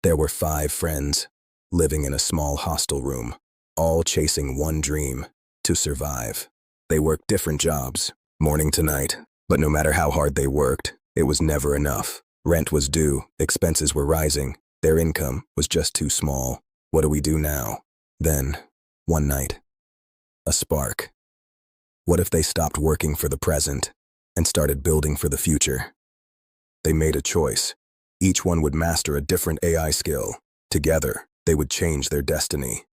There were 5 friends, living in a small hostel room, all chasing one dream: to survive. They worked different jobs, morning to night, but no matter how hard they worked, it was never enough. Rent was due, expenses were rising, their income was just too small. What do we do now? Then, one night, a spark. What if they stopped working for the present and started building for the future? They made a choice. Each one would master a different AI skill. Together, they would change their destiny.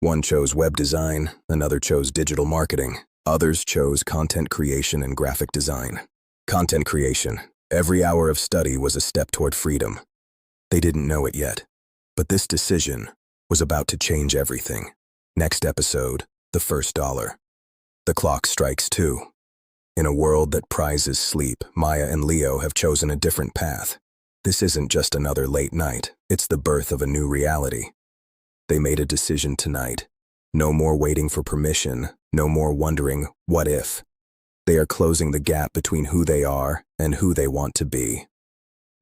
One chose web design, another chose digital marketing. Others chose content creation and graphic design. Content creation. Every hour of study was a step toward freedom. They didn't know it yet, but this decision was about to change everything. Next episode, the first dollar. The clock strikes 2. In a world that prizes sleep, Maya and Leo have chosen a different path. This isn't just another late night, it's the birth of a new reality. They made a decision tonight. No more waiting for permission, no more wondering, what if? They are closing the gap between who they are and who they want to be.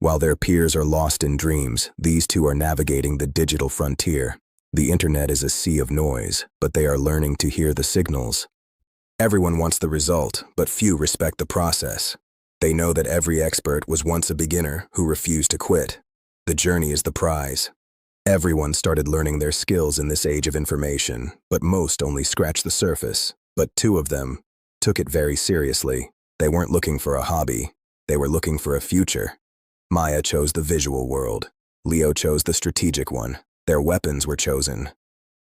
While their peers are lost in dreams, these two are navigating the digital frontier. The internet is a sea of noise, but they are learning to hear the signals. Everyone wants the result, but few respect the process. They know that every expert was once a beginner who refused to quit. The journey is the prize. Everyone started learning their skills in this age of information, but most only scratched the surface. But 2 of them took it very seriously. They weren't looking for a hobby. They were looking for a future. Maya chose the visual world. Leo chose the strategic one. Their weapons were chosen.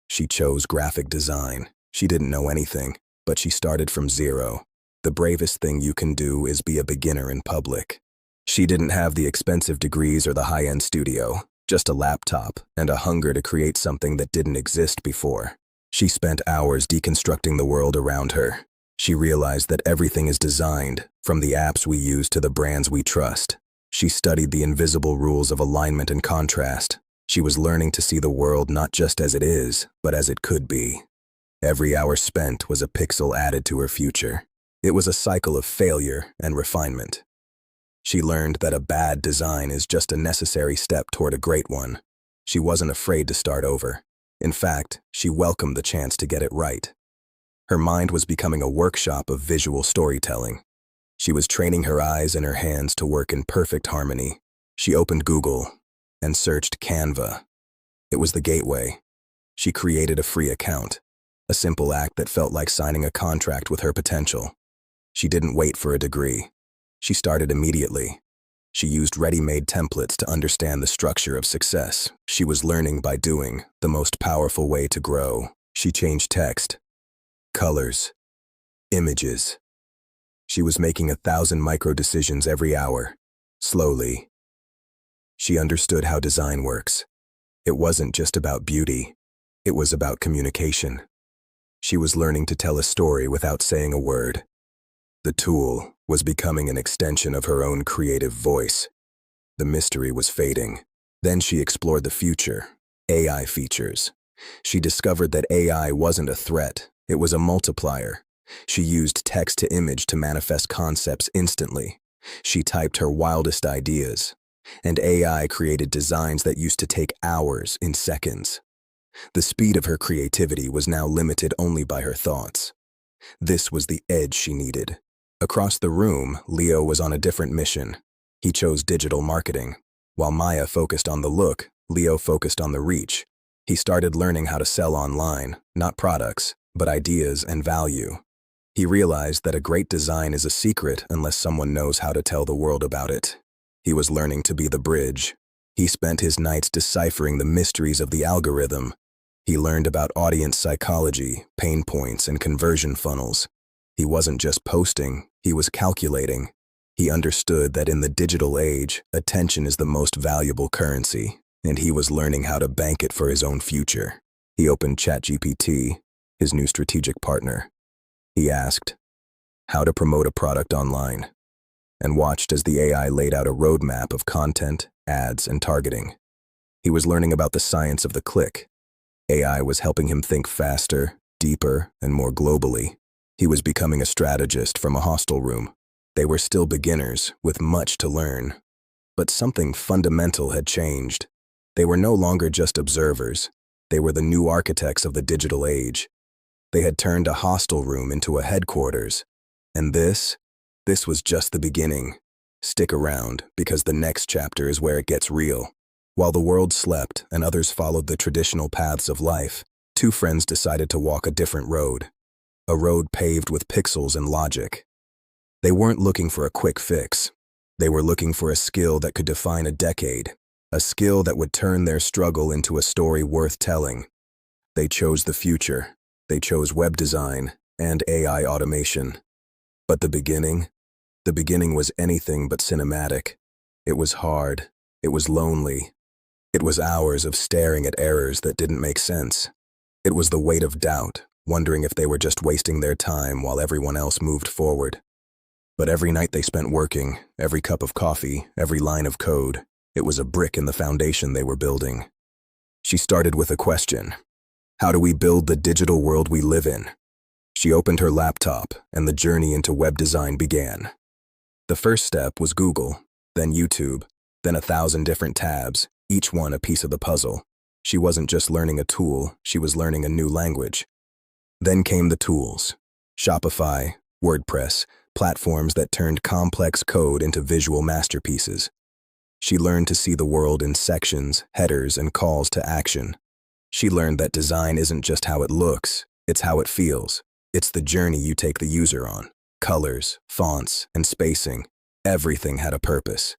She chose graphic design. She didn't know anything, but she started from zero. The bravest thing you can do is be a beginner in public. She didn't have the expensive degrees or the high-end studio, just a laptop and a hunger to create something that didn't exist before. She spent hours deconstructing the world around her. She realized that everything is designed, from the apps we use to the brands we trust. She studied the invisible rules of alignment and contrast. She was learning to see the world not just as it is, but as it could be. Every hour spent was a pixel added to her future. It was a cycle of failure and refinement. She learned that a bad design is just a necessary step toward a great one. She wasn't afraid to start over. In fact, she welcomed the chance to get it right. Her mind was becoming a workshop of visual storytelling. She was training her eyes and her hands to work in perfect harmony. She opened Google and searched Canva. It was the gateway. She created a free account, a simple act that felt like signing a contract with her potential. She didn't wait for a degree. She started immediately. She used ready-made templates to understand the structure of success. She was learning by doing, the most powerful way to grow. She changed text, colors, images. She was making 1,000 micro-decisions every hour. Slowly, she understood how design works. It wasn't just about beauty. It was about communication. She was learning to tell a story without saying a word. The tool was becoming an extension of her own creative voice. The mystery was fading. Then she explored the future, AI features. She discovered that AI wasn't a threat, it was a multiplier. She used text to image to manifest concepts instantly. She typed her wildest ideas, and AI created designs that used to take hours in seconds. The speed of her creativity was now limited only by her thoughts. This was the edge she needed. Across the room, Leo was on a different mission. He chose digital marketing. While Maya focused on the look, Leo focused on the reach. He started learning how to sell online, not products, but ideas and value. He realized that a great design is a secret unless someone knows how to tell the world about it. He was learning to be the bridge. He spent his nights deciphering the mysteries of the algorithm. He learned about audience psychology, pain points, and conversion funnels. He wasn't just posting, he was calculating. He understood that in the digital age, attention is the most valuable currency, and he was learning how to bank it for his own future. He opened ChatGPT, his new strategic partner. He asked how to promote a product online, and watched as the AI laid out a roadmap of content, ads, and targeting. He was learning about the science of the click. AI was helping him think faster, deeper, and more globally. He was becoming a strategist from a hostel room. They were still beginners, with much to learn. But something fundamental had changed. They were no longer just observers. They were the new architects of the digital age. They had turned a hostel room into a headquarters. And this was just the beginning. Stick around, because the next chapter is where it gets real. While the world slept and others followed the traditional paths of life, two friends decided to walk a different road. A road paved with pixels and logic. They weren't looking for a quick fix. They were looking for a skill that could define a decade, a skill that would turn their struggle into a story worth telling. They chose the future. They chose web design and AI automation. But the beginning was anything but cinematic. It was hard. It was lonely. It was hours of staring at errors that didn't make sense. It was the weight of doubt, wondering if they were just wasting their time while everyone else moved forward. But every night they spent working, every cup of coffee, every line of code, it was a brick in the foundation they were building. She started with a question. How do we build the digital world we live in? She opened her laptop, and the journey into web design began. The first step was Google, then YouTube, then 1,000 different tabs, each one a piece of the puzzle. She wasn't just learning a tool, she was learning a new language. Then came the tools. Shopify, WordPress, platforms that turned complex code into visual masterpieces. She learned to see the world in sections, headers, and calls to action. She learned that design isn't just how it looks, it's how it feels. It's the journey you take the user on. Colors, fonts, and spacing, everything had a purpose.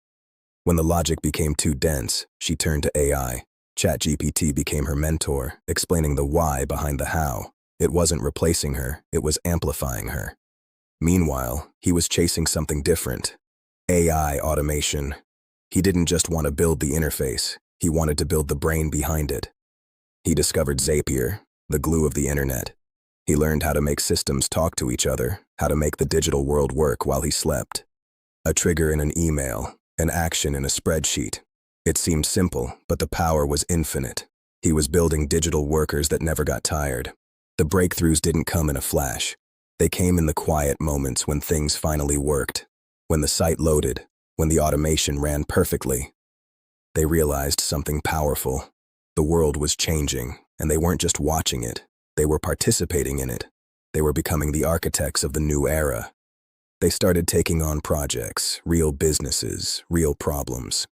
When the logic became too dense, she turned to AI. ChatGPT became her mentor, explaining the why behind the how. It wasn't replacing her, it was amplifying her. Meanwhile, he was chasing something different. AI automation. He didn't just want to build the interface, he wanted to build the brain behind it. He discovered Zapier, the glue of the internet. He learned how to make systems talk to each other, how to make the digital world work while he slept. A trigger in an email, an action in a spreadsheet. It seemed simple, but the power was infinite. He was building digital workers that never got tired. The breakthroughs didn't come in a flash. They came in the quiet moments when things finally worked, when the site loaded, when the automation ran perfectly. They realized something powerful. The world was changing, and they weren't just watching it. They were participating in it. They were becoming the architects of the new era. They started taking on projects, real businesses, real problems.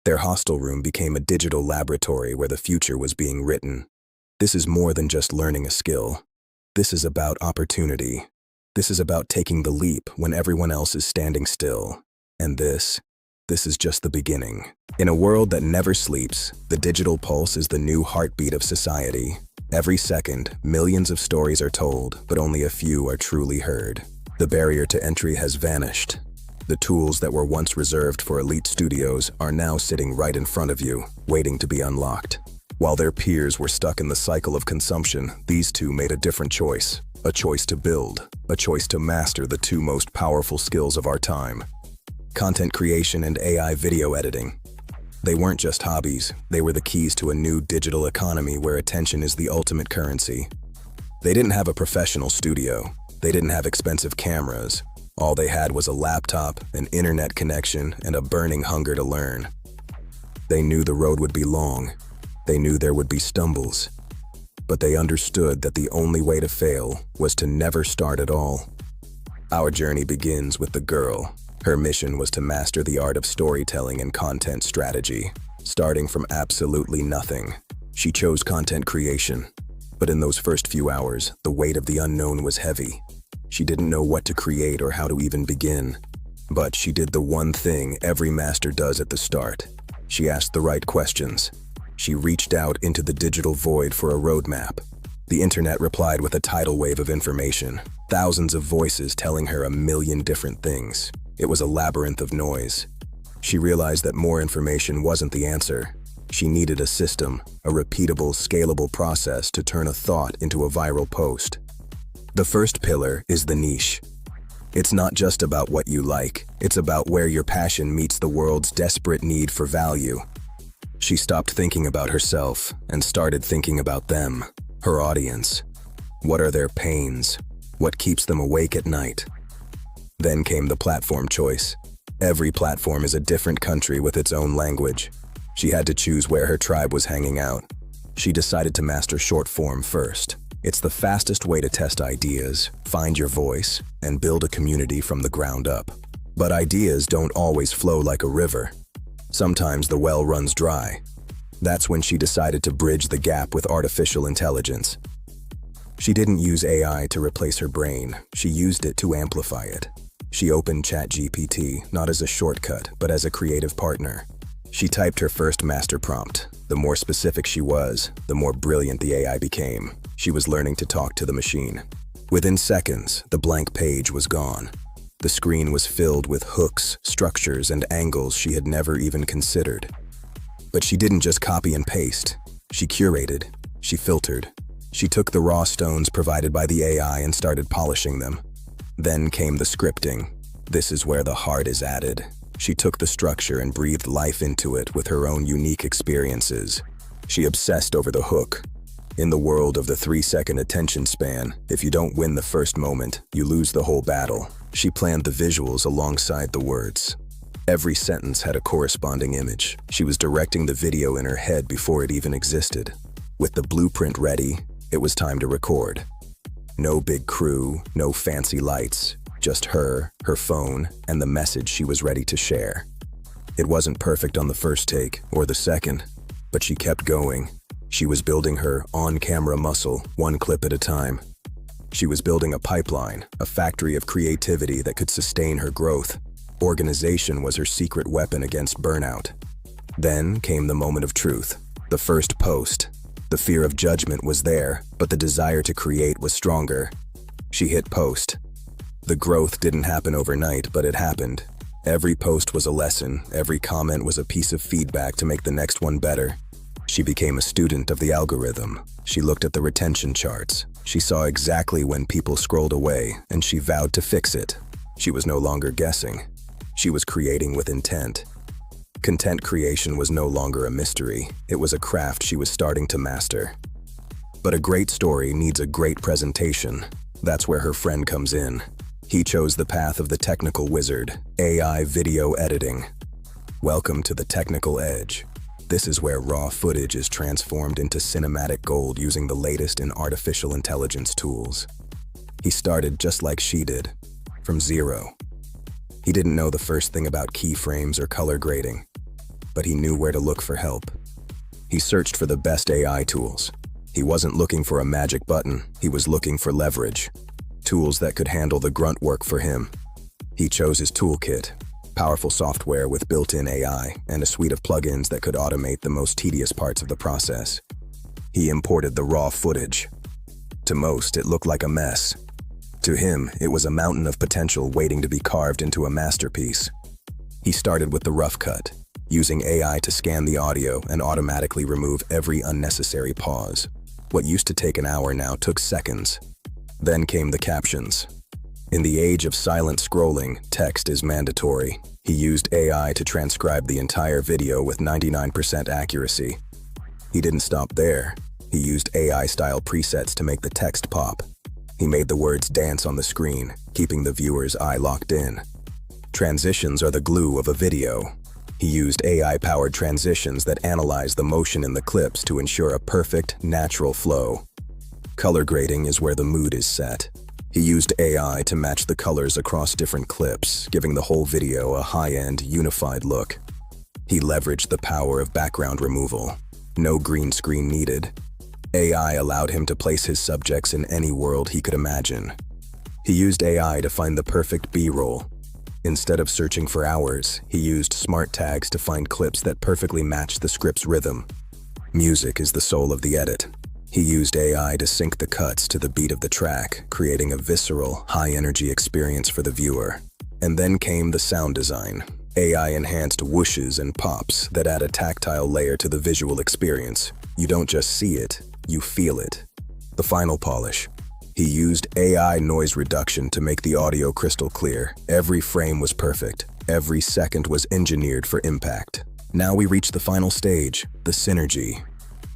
Their hostel room became a digital laboratory where the future was being written. This is more than just learning a skill. This is about opportunity. This is about taking the leap when everyone else is standing still. And this is just the beginning. In a world that never sleeps, the digital pulse is the new heartbeat of society. Every second, millions of stories are told, but only a few are truly heard. The barrier to entry has vanished. The tools that were once reserved for elite studios are now sitting right in front of you, waiting to be unlocked. While their peers were stuck in the cycle of consumption, these two made a different choice. A choice to build, a choice to master the two most powerful skills of our time. Content creation and AI video editing. They weren't just hobbies, they were the keys to a new digital economy where attention is the ultimate currency. They didn't have a professional studio. They didn't have expensive cameras. All they had was a laptop, an internet connection, and a burning hunger to learn. They knew the road would be long. They knew there would be stumbles. But they understood that the only way to fail was to never start at all. Our journey begins with the girl. Her mission was to master the art of storytelling and content strategy. Starting from absolutely nothing, she chose content creation. But in those first few hours, the weight of the unknown was heavy. She didn't know what to create or how to even begin. But she did the one thing every master does at the start. She asked the right questions. She reached out into the digital void for a roadmap. The internet replied with a tidal wave of information, thousands of voices telling her a million different things. It was a labyrinth of noise. She realized that more information wasn't the answer. She needed a system, a repeatable, scalable process to turn a thought into a viral post. The first pillar is the niche. It's not just about what you like, it's about where your passion meets the world's desperate need for value. She stopped thinking about herself and started thinking about them, her audience. What are their pains? What keeps them awake at night? Then came the platform choice. Every platform is a different country with its own language. She had to choose where her tribe was hanging out. She decided to master short form first. It's the fastest way to test ideas, find your voice, and build a community from the ground up. But ideas don't always flow like a river. Sometimes the well runs dry. That's when she decided to bridge the gap with artificial intelligence. She didn't use AI to replace her brain, she used it to amplify it. She opened ChatGPT not as a shortcut, but as a creative partner. She typed her first master prompt. The more specific she was, the more brilliant the AI became. She was learning to talk to the machine. Within seconds, the blank page was gone. The screen was filled with hooks, structures, and angles she had never even considered. But she didn't just copy and paste. She curated, she filtered. She took the raw stones provided by the AI and started polishing them. Then came the scripting. This is where the heart is added. She took the structure and breathed life into it with her own unique experiences. She obsessed over the hook. In the world of the 3-second attention span, if you don't win the first moment, you lose the whole battle. She planned the visuals alongside the words. Every sentence had a corresponding image. She was directing the video in her head before it even existed. With the blueprint ready, it was time to record. No big crew, no fancy lights, just her phone, and the message she was ready to share. It wasn't perfect on the first take or the second, but she kept going. She was building her on-camera muscle, one clip at a time. She was building a pipeline, a factory of creativity that could sustain her growth. Organization was her secret weapon against burnout. Then came the moment of truth, the first post. The fear of judgment was there, but the desire to create was stronger. She hit post. The growth didn't happen overnight, but it happened. Every post was a lesson, every comment was a piece of feedback to make the next one better. She became a student of the algorithm. She looked at the retention charts. She saw exactly when people scrolled away, and she vowed to fix it. She was no longer guessing. She was creating with intent. Content creation was no longer a mystery. It was a craft she was starting to master. But a great story needs a great presentation. That's where her friend comes in. He chose the path of the technical wizard, AI video editing. Welcome to the technical edge. This is where raw footage is transformed into cinematic gold using the latest in artificial intelligence tools. He started just like she did, from zero. He didn't know the first thing about keyframes or color grading, but he knew where to look for help. He searched for the best AI tools. He wasn't looking for a magic button, he was looking for leverage. Tools that could handle the grunt work for him. He chose his toolkit, powerful software with built-in AI and a suite of plugins that could automate the most tedious parts of the process. He imported the raw footage. To most, it looked like a mess. To him, it was a mountain of potential waiting to be carved into a masterpiece. He started with the rough cut, using AI to scan the audio and automatically remove every unnecessary pause. What used to take an hour now took seconds. Then came the captions. In the age of silent scrolling, text is mandatory. He used AI to transcribe the entire video with 99% accuracy. He didn't stop there. He used AI-style presets to make the text pop. He made the words dance on the screen, keeping the viewer's eye locked in. Transitions are the glue of a video. He used AI-powered transitions that analyze the motion in the clips to ensure a perfect, natural flow. Color grading is where the mood is set. He used AI to match the colors across different clips, giving the whole video a high-end, unified look. He leveraged the power of background removal. No green screen needed. AI allowed him to place his subjects in any world he could imagine. He used AI to find the perfect B-roll. Instead of searching for hours, he used smart tags to find clips that perfectly matched the script's rhythm. Music is the soul of the edit. He used AI to sync the cuts to the beat of the track, creating a visceral, high-energy experience for the viewer. And then came the sound design. AI-enhanced whooshes and pops that add a tactile layer to the visual experience. You don't just see it, you feel it. The final polish. He used AI noise reduction to make the audio crystal clear. Every frame was perfect. Every second was engineered for impact. Now we reach the final stage, the synergy.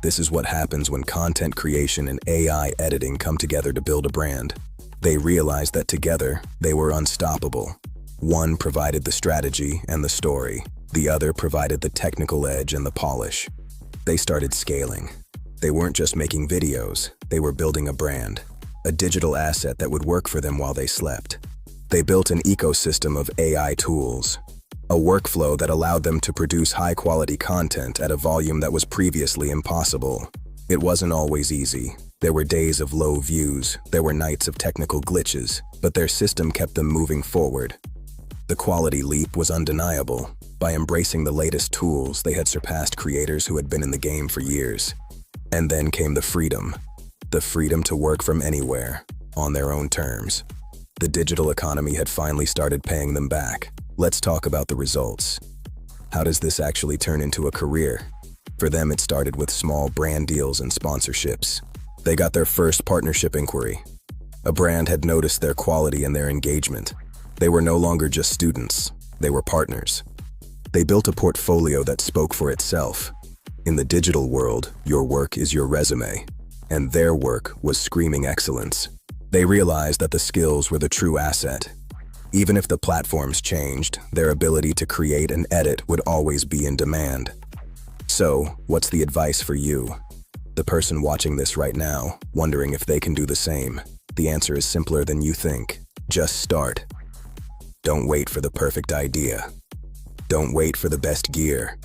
This is what happens when content creation and AI editing come together to build a brand. They realized that together, they were unstoppable. One provided the strategy and the story. The other provided the technical edge and the polish. They started scaling. They weren't just making videos, they were building a brand, a digital asset that would work for them while they slept. They built an ecosystem of AI tools, a workflow that allowed them to produce high-quality content at a volume that was previously impossible. It wasn't always easy. There were days of low views, there were nights of technical glitches, but their system kept them moving forward. The quality leap was undeniable. By embracing the latest tools, they had surpassed creators who had been in the game for years. And then came the freedom to work from anywhere, on their own terms. The digital economy had finally started paying them back. Let's talk about the results. How does this actually turn into a career? For them, it started with small brand deals and sponsorships. They got their first partnership inquiry. A brand had noticed their quality and their engagement. They were no longer just students, they were partners. They built a portfolio that spoke for itself. In the digital world, your work is your resume, and their work was screaming excellence. They realized that the skills were the true asset. Even if the platforms changed, their ability to create and edit would always be in demand. So, what's the advice for you? The person watching this right now, wondering if they can do the same. The answer is simpler than you think. Just start. Don't wait for the perfect idea. Don't wait for the best gear.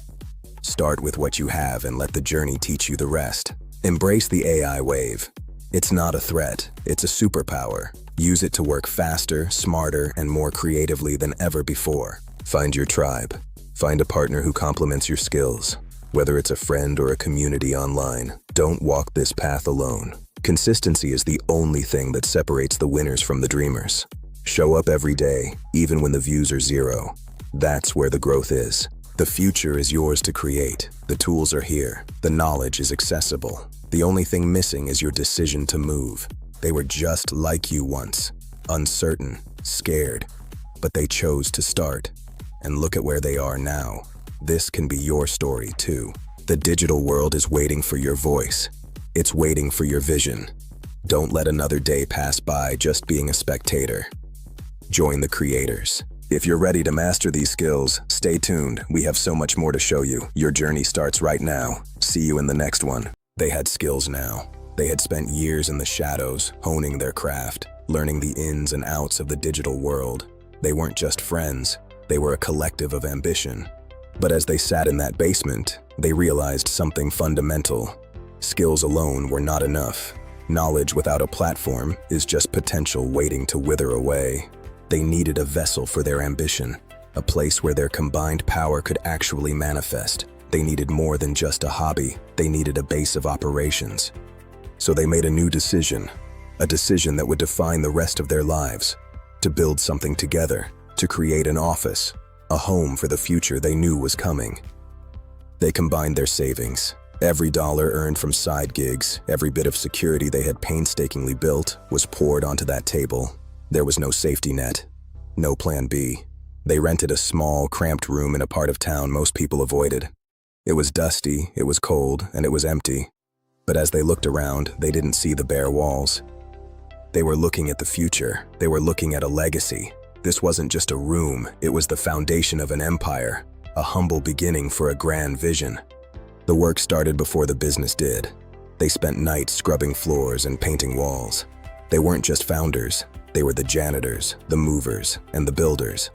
Start with what you have and let the journey teach you the rest. Embrace the AI wave. It's not a threat, it's a superpower. Use it to work faster, smarter, and more creatively than ever before. Find your tribe. Find a partner who complements your skills. Whether it's a friend or a community online, don't walk this path alone. Consistency is the only thing that separates the winners from the dreamers. Show up every day, even when the views are zero. That's where the growth is. The future is yours to create. The tools are here. The knowledge is accessible. The only thing missing is your decision to move. They were just like you once, uncertain, scared, but they chose to start. And look at where they are now. This can be your story too. The digital world is waiting for your voice. It's waiting for your vision. Don't let another day pass by just being a spectator. Join the creators. If you're ready to master these skills, stay tuned. We have so much more to show you. Your journey starts right now. See you in the next one. They had skills now. They had spent years in the shadows, honing their craft, learning the ins and outs of the digital world. They weren't just friends, they were a collective of ambition. But as they sat in that basement, they realized something fundamental. Skills alone were not enough. Knowledge without a platform is just potential waiting to wither away. They needed a vessel for their ambition, a place where their combined power could actually manifest. They needed more than just a hobby, they needed a base of operations. So they made a new decision, a decision that would define the rest of their lives, to build something together, to create an office, a home for the future they knew was coming. They combined their savings. Every dollar earned from side gigs, every bit of security they had painstakingly built, was poured onto that table. There was no safety net, no plan B. They rented a small, cramped room in a part of town most people avoided. It was dusty, it was cold, and it was empty. But as they looked around, they didn't see the bare walls. They were looking at the future. They were looking at a legacy. This wasn't just a room, it was the foundation of an empire, a humble beginning for a grand vision. The work started before the business did. They spent nights scrubbing floors and painting walls. They weren't just founders, they were the janitors, the movers, and the builders.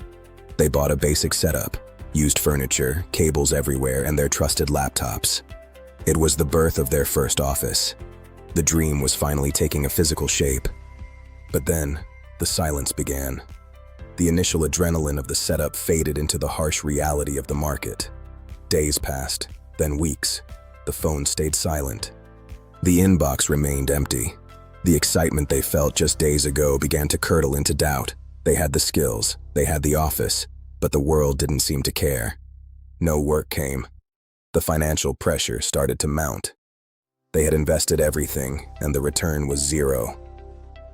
They bought a basic setup, used furniture, cables everywhere, and their trusted laptops. It was the birth of their first office. The dream was finally taking a physical shape. But then, the silence began. The initial adrenaline of the setup faded into the harsh reality of the market. Days passed, then weeks. The phone stayed silent. The inbox remained empty. The excitement they felt just days ago began to curdle into doubt. They had the skills, they had the office, but the world didn't seem to care. No work came. The financial pressure started to mount. They had invested everything, and the return was zero.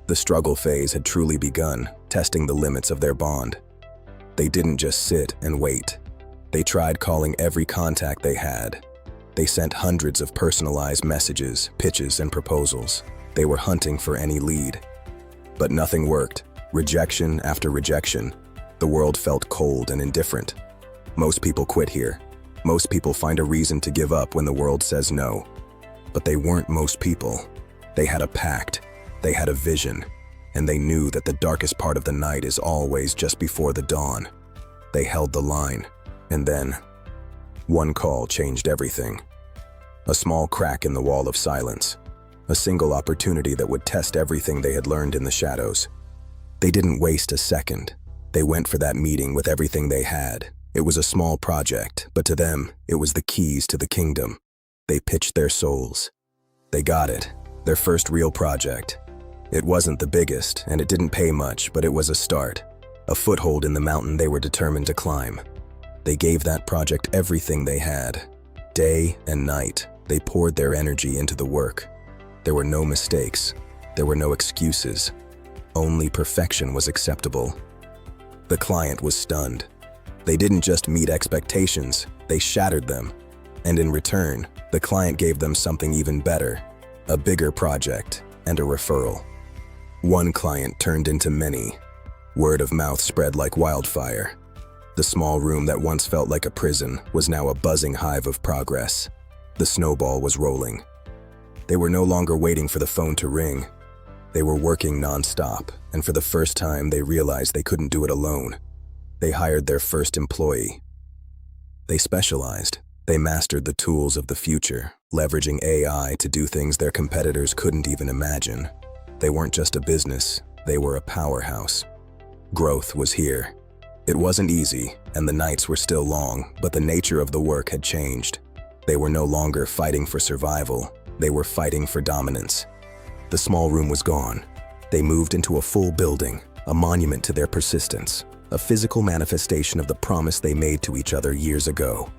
The struggle phase had truly begun, testing the limits of their bond. They didn't just sit and wait. They tried calling every contact they had. They sent hundreds of personalized messages, pitches, and proposals. They were hunting for any lead. But nothing worked. Rejection after rejection. The world felt cold and indifferent. Most people quit here. Most people find a reason to give up when the world says no. But they weren't most people. They had a pact, they had a vision, and they knew that the darkest part of the night is always just before the dawn. They held the line, and then one call changed everything. A small crack in the wall of silence. A single opportunity that would test everything they had learned in the shadows. They didn't waste a second. They went for that meeting with everything they had. It was a small project, but to them, it was the keys to the kingdom. They pitched their souls. They got it, their first real project. It wasn't the biggest, and it didn't pay much, but it was a start. A foothold in the mountain they were determined to climb. They gave that project everything they had. Day and night, they poured their energy into the work. There were no mistakes. There were no excuses. Only perfection was acceptable. The client was stunned. They didn't just meet expectations, they shattered them. And in return, the client gave them something even better, a bigger project and a referral. One client turned into many. Word of mouth spread like wildfire. The small room that once felt like a prison was now a buzzing hive of progress. The snowball was rolling. They were no longer waiting for the phone to ring. They were working non-stop, and for the first time they realized they couldn't do it alone. They hired their first employee. They specialized. They mastered the tools of the future, leveraging AI to do things their competitors couldn't even imagine. They weren't just a business, they were a powerhouse. Growth was here. It wasn't easy, and the nights were still long, but the nature of the work had changed. They were no longer fighting for survival, they were fighting for dominance. The small room was gone. They moved into a full building, a monument to their persistence, a physical manifestation of the promise they made to each other years ago.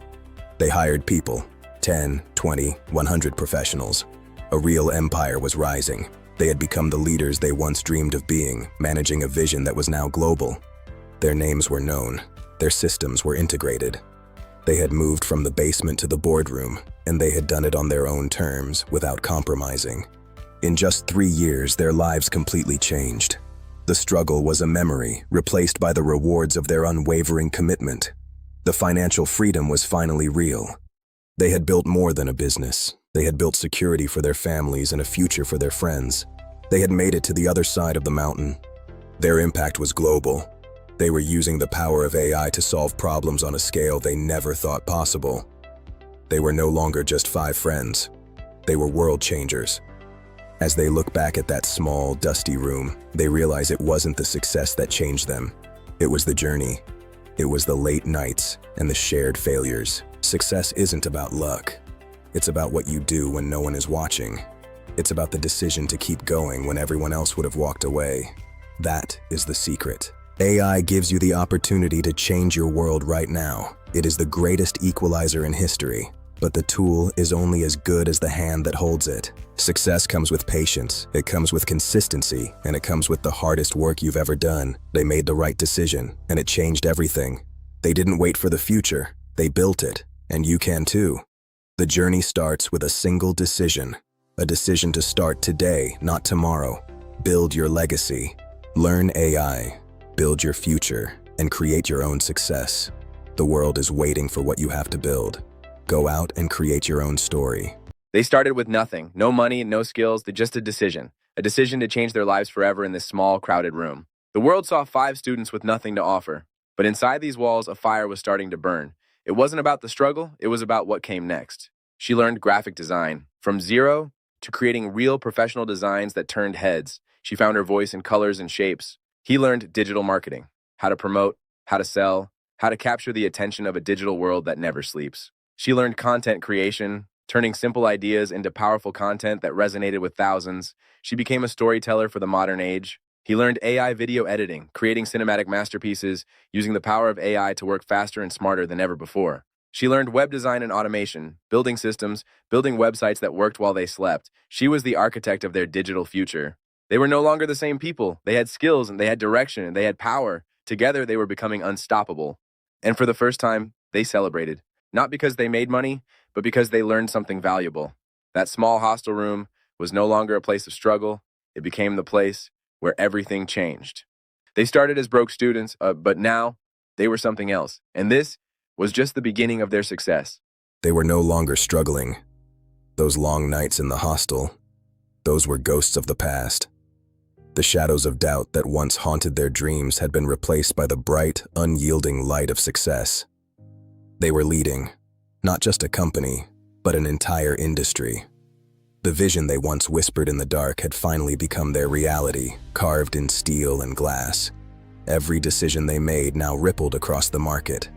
They hired people, 10, 20, 100 professionals. A real empire was rising. They had become the leaders they once dreamed of being, managing a vision that was now global. Their names were known. Their systems were integrated. They had moved from the basement to the boardroom, and they had done it on their own terms, without compromising. In just 3 years, their lives completely changed. The struggle was a memory, replaced by the rewards of their unwavering commitment. The financial freedom was finally real. They had built more than a business. They had built security for their families and a future for their friends. They had made it to the other side of the mountain. Their impact was global. They were using the power of AI to solve problems on a scale they never thought possible. They were no longer just 5 friends. They were world changers. As they look back at that small, dusty room, they realize it wasn't the success that changed them. It was the journey. It was the late nights and the shared failures. Success isn't about luck. It's about what you do when no one is watching. It's about the decision to keep going when everyone else would have walked away. That is the secret. AI gives you the opportunity to change your world right now. It is the greatest equalizer in history, but the tool is only as good as the hand that holds it. Success comes with patience, it comes with consistency, and it comes with the hardest work you've ever done. They made the right decision, and it changed everything. They didn't wait for the future, they built it, and you can too. The journey starts with a single decision. A decision to start today, not tomorrow. Build your legacy. Learn AI. Build your future, and create your own success. The world is waiting for what you have to build. Go out and create your own story. They started with nothing, no money, no skills, just a decision to change their lives forever in this small, crowded room. The world saw 5 students with nothing to offer, but inside these walls, a fire was starting to burn. It wasn't about the struggle, it was about what came next. She learned graphic design, from zero to creating real professional designs that turned heads. She found her voice in colors and shapes. He learned digital marketing, how to promote, how to sell, how to capture the attention of a digital world that never sleeps. She learned content creation, turning simple ideas into powerful content that resonated with thousands. She became a storyteller for the modern age. He learned AI video editing, creating cinematic masterpieces, using the power of AI to work faster and smarter than ever before. She learned web design and automation, building systems, building websites that worked while they slept. She was the architect of their digital future. They were no longer the same people. They had skills and they had direction and they had power. Together, they were becoming unstoppable. And for the first time, they celebrated. Not because they made money, but because they learned something valuable. That small hostel room was no longer a place of struggle. It became the place where everything changed. They started as broke students, but now they were something else. And this was just the beginning of their success. They were no longer struggling. Those long nights in the hostel, those were ghosts of the past. The shadows of doubt that once haunted their dreams had been replaced by the bright, unyielding light of success. They were leading, not just a company, but an entire industry. The vision they once whispered in the dark had finally become their reality, carved in steel and glass. Every decision they made now rippled across the market.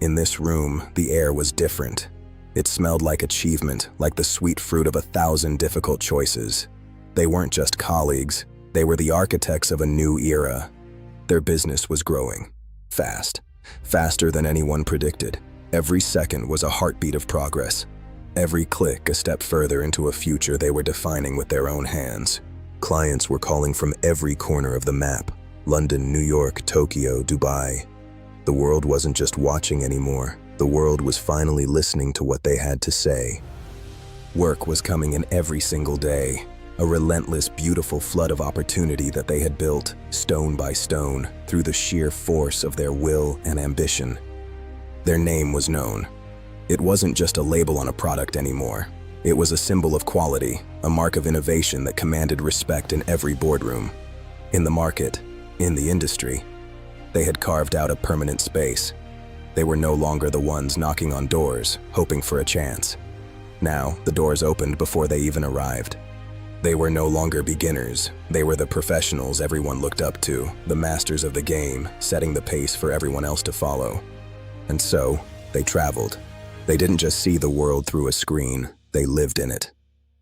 In this room, the air was different. It smelled like achievement, like the sweet fruit of 1,000 difficult choices. They weren't just colleagues, they were the architects of a new era. Their business was growing, fast, faster than anyone predicted. Every second was a heartbeat of progress. Every click a step further into a future they were defining with their own hands. Clients were calling from every corner of the map: London, New York, Tokyo, Dubai. The world wasn't just watching anymore. The world was finally listening to what they had to say. Work was coming in every single day, a relentless, beautiful flood of opportunity that they had built, stone by stone, through the sheer force of their will and ambition. Their name was known. It wasn't just a label on a product anymore. It was a symbol of quality, a mark of innovation that commanded respect in every boardroom. In the market, in the industry, they had carved out a permanent space. They were no longer the ones knocking on doors, hoping for a chance. Now, the doors opened before they even arrived. They were no longer beginners. They were the professionals everyone looked up to, the masters of the game, setting the pace for everyone else to follow. And so, they traveled. They didn't just see the world through a screen, they lived in it.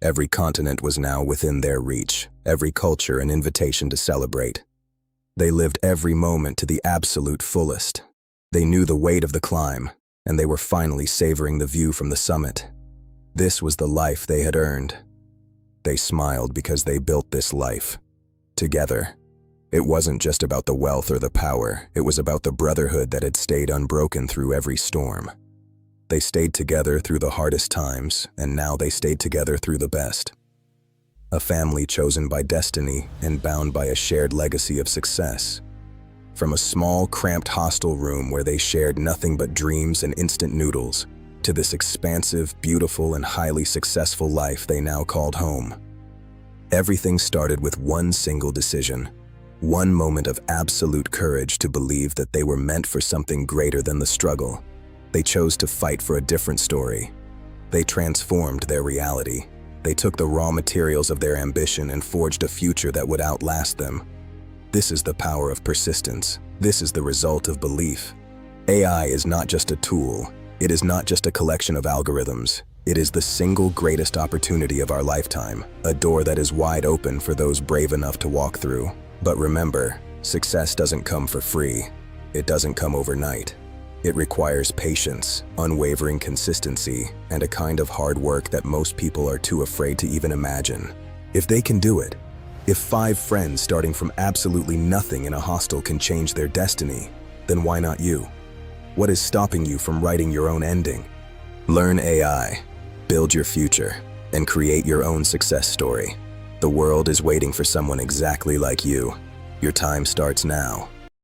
Every continent was now within their reach, every culture an invitation to celebrate. They lived every moment to the absolute fullest. They knew the weight of the climb, and they were finally savoring the view from the summit. This was the life they had earned. They smiled because they built this life, together. It wasn't just about the wealth or the power, it was about the brotherhood that had stayed unbroken through every storm. They stayed together through the hardest times, and now they stayed together through the best. A family chosen by destiny and bound by a shared legacy of success. From a small, cramped hostel room where they shared nothing but dreams and instant noodles, to this expansive, beautiful, and highly successful life they now called home. Everything started with one single decision, one moment of absolute courage to believe that they were meant for something greater than the struggle. They chose to fight for a different story. They transformed their reality. They took the raw materials of their ambition and forged a future that would outlast them. This is the power of persistence. This is the result of belief. AI is not just a tool. It is not just a collection of algorithms. It is the single greatest opportunity of our lifetime, a door that is wide open for those brave enough to walk through. But remember, success doesn't come for free. It doesn't come overnight. It requires patience, unwavering consistency, and a kind of hard work that most people are too afraid to even imagine. If they can do it, if 5 friends starting from absolutely nothing in a hostel can change their destiny, then why not you? What is stopping you from writing your own ending? Learn AI, build your future, and create your own success story. The world is waiting for someone exactly like you. Your time starts now.